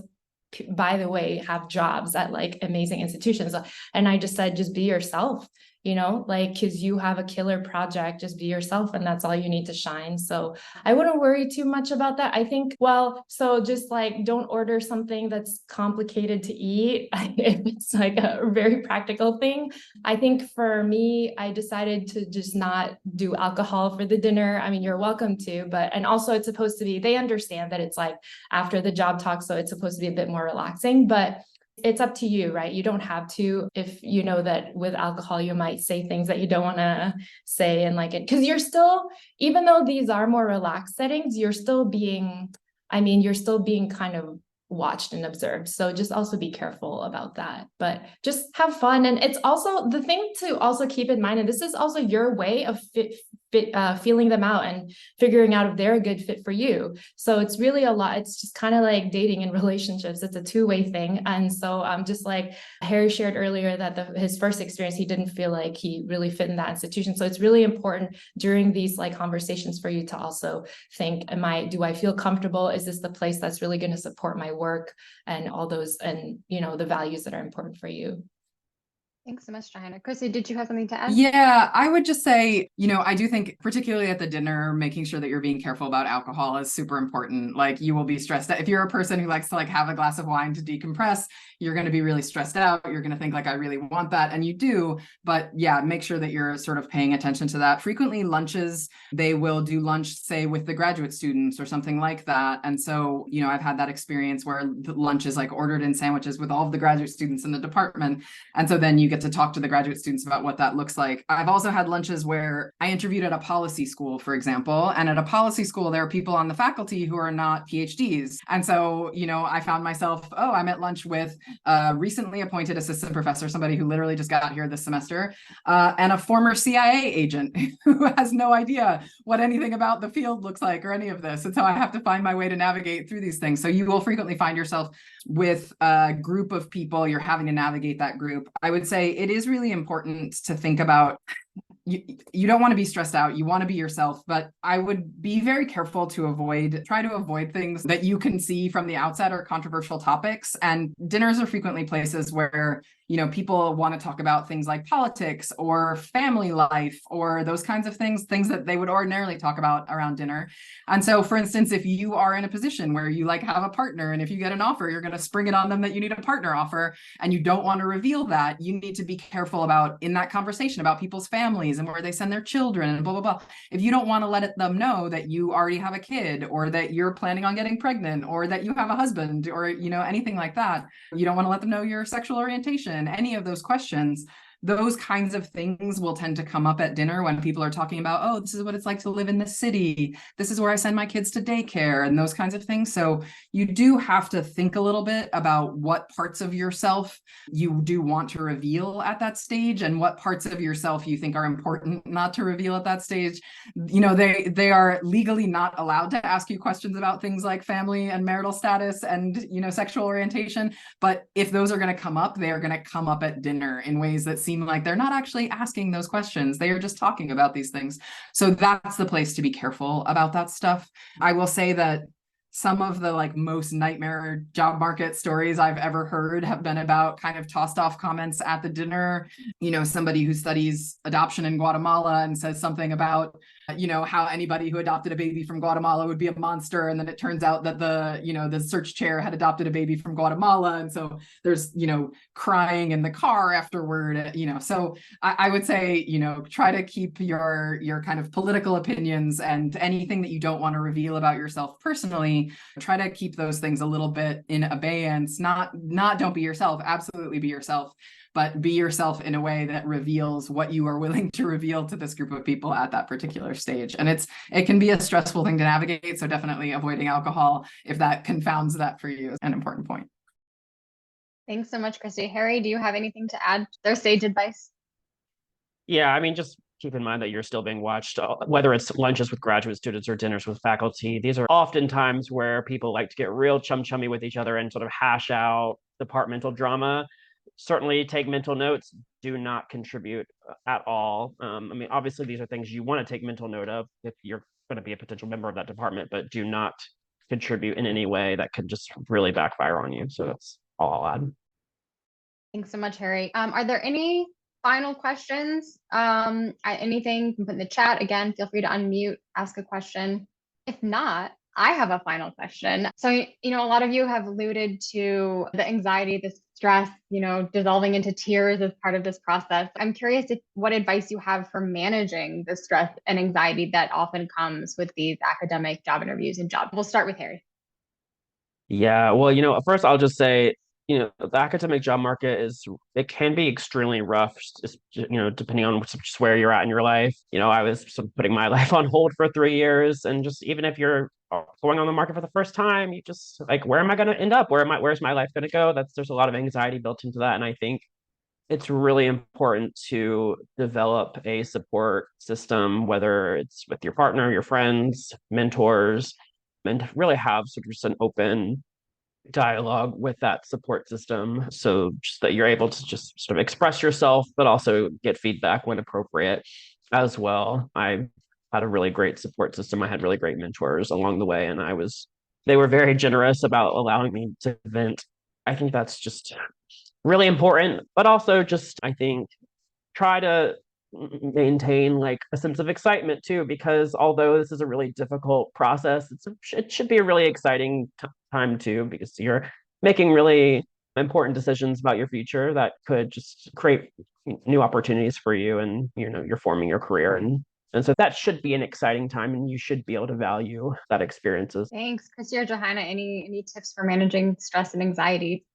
by the way, have jobs at like amazing institutions. And I just said, just be yourself, you know, like, because you have a killer project, just be yourself, and that's all you need to shine. So I wouldn't worry too much about that. I think, well, so just like don't order something that's complicated to eat if it's like a very practical thing. I think for me, I decided to just not do alcohol for the dinner. I mean, you're welcome to, but, and also it's supposed to be, they understand that it's like after the job talk, so it's supposed to be a bit more relaxing, but it's up to you, right? You don't have to, if you know that with alcohol, you might say things that you don't want to say, and like it, because you're still, even though these are more relaxed settings, you're still being kind of watched and observed. So just also be careful about that, but just have fun. And it's also the thing to also keep in mind, and this is also your way of feeling them out and figuring out if they're a good fit for you. So it's really a lot. It's just kind of like dating and relationships. It's a 2-way thing. And so just like Harry shared earlier that his first experience, he didn't feel like he really fit in that institution. So it's really important during these like conversations for you to also think, do I feel comfortable? Is this the place that's really going to support my work and all those, and you know, the values that are important for you? Thanks so much, Johanna. Chrissy, did you have something to add? Yeah, I would just say, I do think particularly at the dinner, making sure that you're being careful about alcohol is super important. Like you will be stressed out. If you're a person who likes to like have a glass of wine to decompress, you're going to be really stressed out. You're going to think like, I really want that. And you do, but yeah, make sure that you're sort of paying attention to that. Frequently lunches, they will do lunch, say with the graduate students or something like that. And so, I've had that experience where the lunch is like ordered in sandwiches with all of the graduate students in the department. And so then you get to talk to the graduate students about what that looks like. I've also had lunches where I interviewed at a policy school, for example, and at a policy school, there are people on the faculty who are not PhDs. And so, I found myself, I'm at lunch with a recently appointed assistant professor, somebody who literally just got here this semester, and a former CIA agent who has no idea what anything about the field looks like or any of this. And so I have to find my way to navigate through these things. So you will frequently find yourself with a group of people, you're having to navigate that group. I would say it is really important to think about you don't want to be stressed out. You want to be yourself, but I would be very careful to try to avoid things that you can see from the outset are controversial topics. And dinners are frequently places where, people want to talk about things like politics or family life or those kinds of things that they would ordinarily talk about around dinner. And so, for instance, if you are in a position where you like have a partner and if you get an offer, you're going to spring it on them that you need a partner offer and you don't want to reveal that, you need to be careful about in that conversation about people's families and where they send their children and blah, blah, blah. If you don't want to let them know that you already have a kid or that you're planning on getting pregnant or that you have a husband or, anything like that, you don't want to let them know your sexual orientation, any of those questions. Those kinds of things will tend to come up at dinner when people are talking about, oh, this is what it's like to live in this city. This is where I send my kids to daycare and those kinds of things. So you do have to think a little bit about what parts of yourself you do want to reveal at that stage and what parts of yourself you think are important not to reveal at that stage. They are legally not allowed to ask you questions about things like family and marital status and, sexual orientation. But if those are going to come up, they are going to come up at dinner in ways that seem like they're not actually asking those questions. They are just talking about these things. So that's the place to be careful about that stuff. I will say that some of the like most nightmare job market stories I've ever heard have been about kind of tossed off comments at the dinner. Somebody who studies adoption in Guatemala and says something about, how anybody who adopted a baby from Guatemala would be a monster. And then it turns out that the search chair had adopted a baby from Guatemala. And so there's, crying in the car afterward, so I would say, try to keep your kind of political opinions and anything that you don't want to reveal about yourself personally, try to keep those things a little bit in abeyance, not don't be yourself, absolutely be yourself, but be yourself in a way that reveals what you are willing to reveal to this group of people at that particular stage. And it can be a stressful thing to navigate. So definitely avoiding alcohol, if that confounds that for you, is an important point. Thanks so much, Christy. Harry, do you have anything to add to their stage advice? Yeah, I mean, just keep in mind that you're still being watched, whether it's lunches with graduate students or dinners with faculty. These are often times where people like to get real chummy with each other and sort of hash out departmental drama. Certainly take mental notes, do not contribute at all. I mean, obviously, these are things you want to take mental note of if you're going to be a potential member of that department, but do not contribute in any way that could just really backfire on you. So that's all I'll add. Thanks so much, Harry. Are there any final questions? Anything you can put in the chat. Again, feel free to unmute, ask a question. If not, I have a final question. So, a lot of you have alluded to the anxiety, the stress, dissolving into tears as part of this process. I'm curious what advice you have for managing the stress and anxiety that often comes with these academic job interviews and jobs. We'll start with Harry. Yeah, well, first I'll just say, the academic job market it can be extremely rough, just, depending on just where you're at in your life. I was sort of putting my life on hold for 3 years, and just even if you're going on the market for the first time, you just like, where am I going to end up? Where's my life going to go? There's a lot of anxiety built into that. And I think it's really important to develop a support system, whether it's with your partner, your friends, mentors, and really have sort of just an open dialogue with that support system, so just that you're able to just sort of express yourself but also get feedback when appropriate as well. I had a really great support system. I had really great mentors along the way, and they were very generous about allowing me to vent. I think that's just really important, but also just, I think, try to maintain like a sense of excitement too, because although this is a really difficult process, it should be a really exciting time too, because you're making really important decisions about your future that could just create new opportunities for you, and you're forming your career, and so that should be an exciting time, and you should be able to value that experiences. Thanks. Christy or Johanna, any tips for managing stress and anxiety?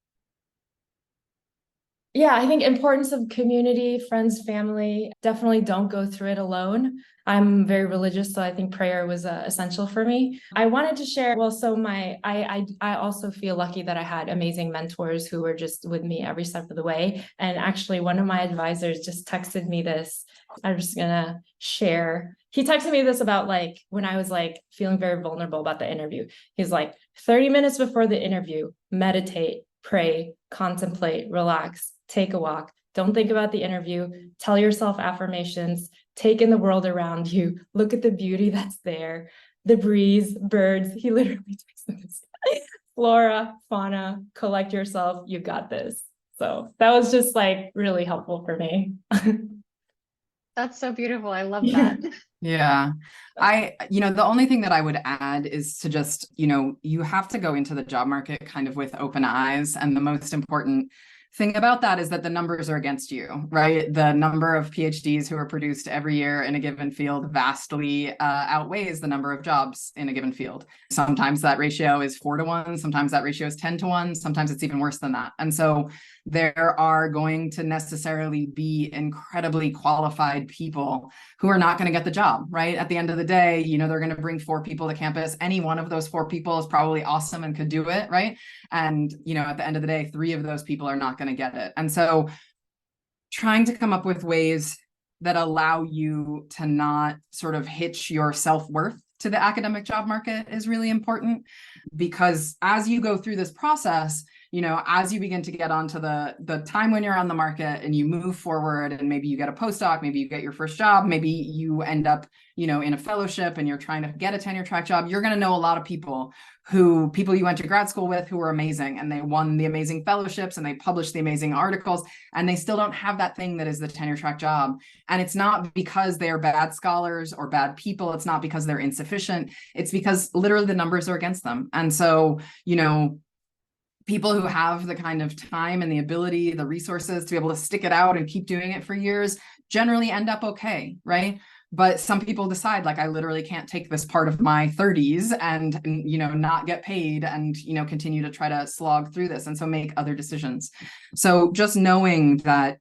Yeah, I think importance of community, friends, family. Definitely don't go through it alone. I'm very religious, so I think prayer was essential for me. I wanted to share. Well, so I also feel lucky that I had amazing mentors who were just with me every step of the way. And actually, one of my advisors just texted me this. I'm just gonna share. He texted me this about like when I was like feeling very vulnerable about the interview. He's like, 30 minutes before the interview, meditate, pray, contemplate, relax, take a walk. Don't think about the interview. Tell yourself affirmations. Take in the world around you. Look at the beauty that's there. The breeze, birds. He literally texted this. Flora, fauna, collect yourself. You got this. So that was just like really helpful for me. That's so beautiful. I love that. Yeah. The only thing that I would add is to just, you have to go into the job market kind of with open eyes. And the most important thing about that is that the numbers are against you, right? The number of PhDs who are produced every year in a given field vastly outweighs the number of jobs in a given field. Sometimes that ratio is 4-to-1, sometimes that ratio is 10-to-1, sometimes it's even worse than that. And so there are going to necessarily be incredibly qualified people who are not going to get the job, right? At the end of the day, they're going to bring 4 people to campus. Any one of those 4 people is probably awesome and could do it, right? And, at the end of the day, 3 of those people are not going to get it. And so trying to come up with ways that allow you to not sort of hitch your self-worth to the academic job market is really important, because as you go through this process, as you begin to get onto the time when you're on the market and you move forward, and maybe you get a postdoc, maybe you get your first job, maybe you end up, in a fellowship and you're trying to get a tenure track job, you're going to know a lot of people you went to grad school with who were amazing, and they won the amazing fellowships and they published the amazing articles, and they still don't have that thing that is the tenure track job. And it's not because they're bad scholars or bad people. It's not because they're insufficient. It's because literally the numbers are against them. And so, people who have the kind of time and the ability, the resources to be able to stick it out and keep doing it for years generally end up okay, right? But some people decide, like, I literally can't take this part of my 30s and, not get paid and, continue to try to slog through this, and so make other decisions. So just knowing that,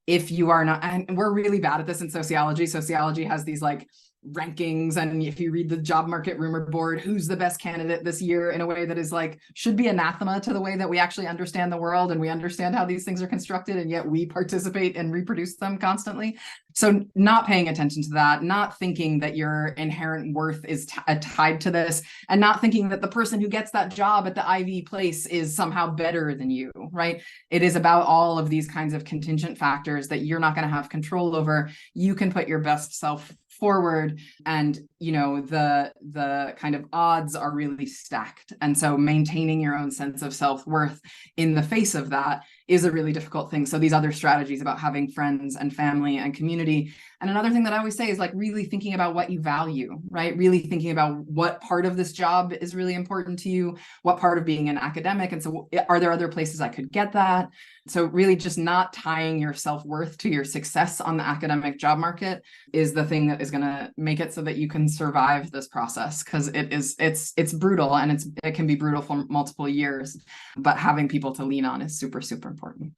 if you are not, and we're really bad at this in sociology has these like rankings, and if you read the job market rumor board, who's the best candidate this year, in a way that is like should be anathema to the way that we actually understand the world and we understand how these things are constructed, and yet we participate and reproduce them constantly. So not paying attention to that, not thinking that your inherent worth is tied to this, and not thinking that the person who gets that job at the Ivy place is somehow better than you, right? It is about all of these kinds of contingent factors that you're not going to have control over. You can put your best self forward, and the kind of odds are really stacked. And so maintaining your own sense of self-worth in the face of that is a really difficult thing. So these other strategies about having friends and family and community. And another thing that I always say is like really thinking about what you value, right? Really thinking about what part of this job is really important to you, what part of being an academic. And so are there other places I could get that? So really just not tying your self-worth to your success on the academic job market is the thing that is going to make it so that you can survive this process, because it's brutal, and it can be brutal for multiple years, but having people to lean on is super, super important.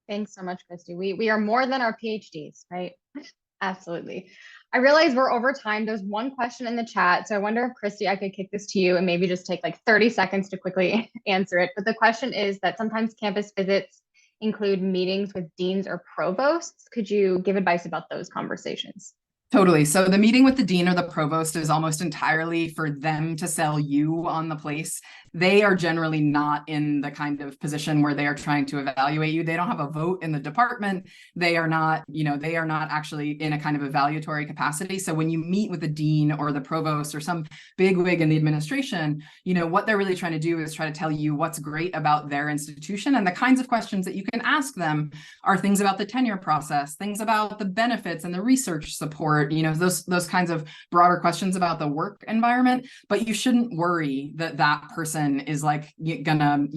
Thanks so much, Christy. We are more than our PhDs, right? Absolutely. I realize we're over time. There's one question in the chat. So I wonder if, Christy, I could kick this to you and maybe just take like 30 seconds to quickly answer it. But the question is that sometimes campus visits include meetings with deans or provosts. Could you give advice about those conversations? Totally. So the meeting with the dean or the provost is almost entirely for them to sell you on the place. They are generally not in the kind of position where they are trying to evaluate you. They don't have a vote in the department. They are not, they are not actually in a kind of evaluatory capacity. So when you meet with the dean or the provost or some big wig in the administration, what they're really trying to do is try to tell you what's great about their institution. And the kinds of questions that you can ask them are things about the tenure process, things about the benefits and the research support, those kinds of broader questions about the work environment. But you shouldn't worry that that person is like gonna,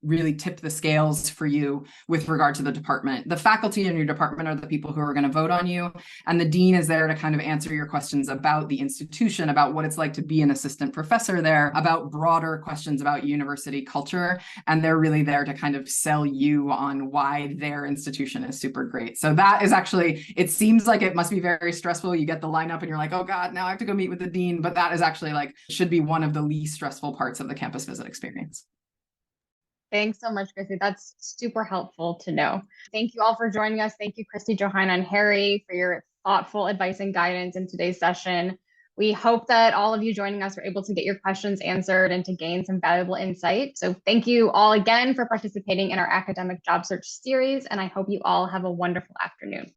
really tip the scales for you with regard to the department. The faculty in your department are the people who are going to vote on you, and the dean is there to kind of answer your questions about the institution, about what it's like to be an assistant professor there, about broader questions about university culture, and they're really there to kind of sell you on why their institution is super great. So that is actually, it seems like it must be very stressful. You get the lineup and you're like, oh God, now I have to go meet with the dean, but that is actually should be one of the least stressful parts of the campus visit experience. Thanks so much, Christy. That's super helpful to know. Thank you all for joining us. Thank you, Christy, Johanna, and Harry, for your thoughtful advice and guidance in today's session. We hope that all of you joining us were able to get your questions answered and to gain some valuable insight. So thank you all again for participating in our academic job search series, and I hope you all have a wonderful afternoon.